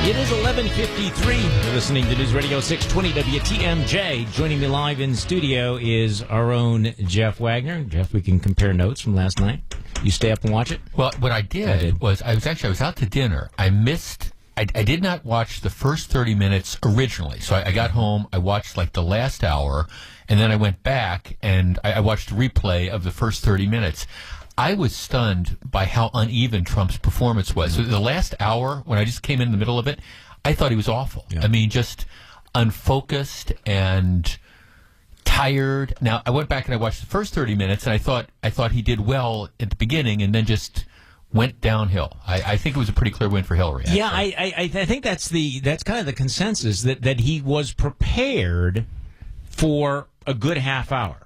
It is 11:53. You're listening to News Radio 620 WTMJ. Joining me live in studio is our own Jeff Wagner. Jeff, we can compare notes from last night. You stay up and watch it? Well, what I did was I was out to dinner. I did not watch the first 30 minutes originally. So I got home, I watched like the last hour, and then I went back and I watched a replay of the first 30 minutes. I was stunned by how uneven Trump's performance was. So the last hour, when I just came in the middle of it, I thought he was awful. Yeah. I mean, just unfocused and tired. Now, I went back and I watched the first 30 minutes, and I thought he did well at the beginning, and then just went downhill. I think it was a pretty clear win for Hillary. Yeah, I think that's kind of the consensus that he was prepared for a good half hour.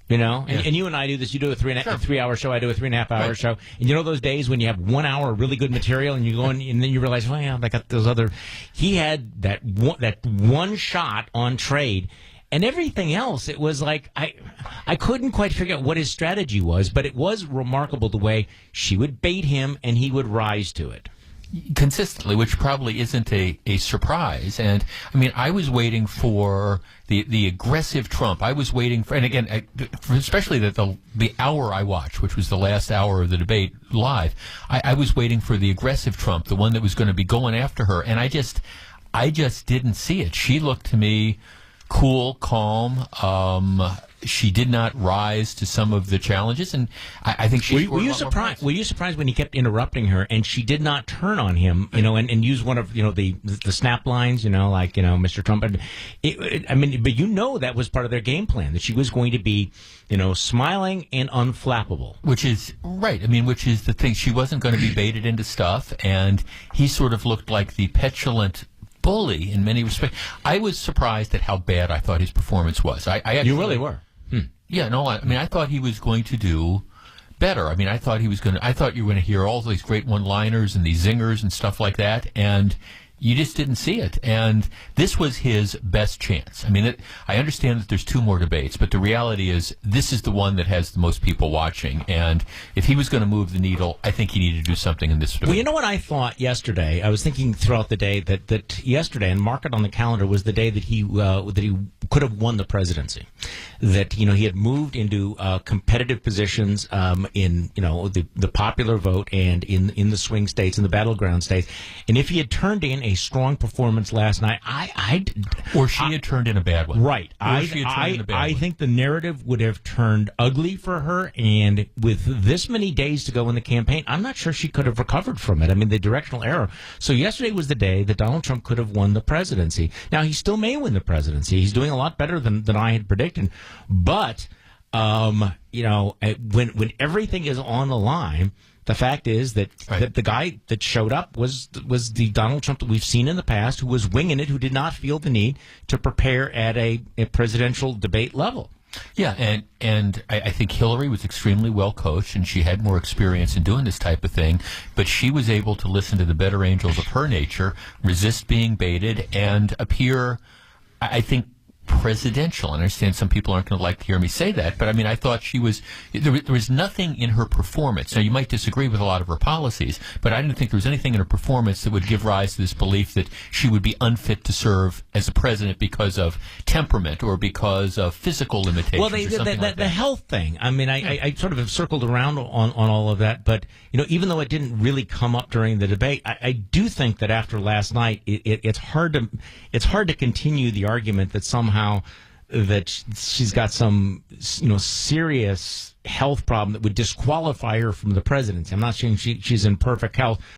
You know, and you and I do this. You do a 3-hour show. I do a 3.5-hour show. And you know those days when you have 1 hour of really good material, and you go in, and then you realize, well, yeah, I got those other. He had that one shot on trade, and everything else. It was like I couldn't quite figure out what his strategy was, but it was remarkable the way she would bait him, and he would rise to it consistently, which probably isn't a surprise. And I mean, I was waiting for the aggressive Trump. I was waiting for, and again, especially the hour I watched, which was the last hour of the debate live. I was waiting for the aggressive Trump, the one that was going to be going after her, and I just didn't see it. She looked to me cool, calm. She did not rise to some of the challenges, and I think she. Were you surprised? Were you surprised when he kept interrupting her, and she did not turn on him? You know, and use one of the snap lines. You know, like Mr. Trump. I mean, but that was part of their game plan, that she was going to be, smiling and unflappable. Which is right. I mean, which is the thing. She wasn't going to be baited into stuff, and he sort of looked like the petulant bully in many respects. I was surprised at how bad I thought his performance was. I actually, you really were. Yeah, no, I mean, I thought he was going to do better. I mean, I thought you were going to hear all these great one-liners and these zingers and stuff like that, and you just didn't see it. And this was his best chance. I mean, I understand that there's two more debates, but the reality is this is the one that has the most people watching. And if he was going to move the needle, I think he needed to do something in this debate. Well, you know what I thought yesterday? I was thinking throughout the day that yesterday, and mark it on the calendar, was the day that he could have won the presidency. That he had moved into competitive positions in the popular vote and in the swing states and the battleground states. And if he had turned in a strong performance last night, or she had turned in a bad one, right? I think the narrative would have turned ugly for her, and with this many days to go in the campaign, I'm not sure she could have recovered from it. I mean, the directional error. So yesterday was the day that Donald Trump could have won the presidency. Now, he still may win the presidency. He's doing a lot better than I had predicted, but when everything is on the line. The fact is that the guy that showed up was the Donald Trump that we've seen in the past, who was winging it, who did not feel the need to prepare at a presidential debate level. Yeah, and I think Hillary was extremely well coached, and she had more experience in doing this type of thing, but she was able to listen to the better angels of her nature, resist being baited, and appear, I think, presidential. I understand some people aren't going to like to hear me say that, but I mean, I thought there was nothing in her performance. Now, you might disagree with a lot of her policies, but I didn't think there was anything in her performance that would give rise to this belief that she would be unfit to serve as a president because of temperament or because of physical limitations. Well, the health thing. I mean, I sort of have circled around on all of that, but even though it didn't really come up during the debate, I do think that after last night, it's hard to continue the argument that somehow that she's got some serious health problem that would disqualify her from the presidency. I'm not saying she's in perfect health,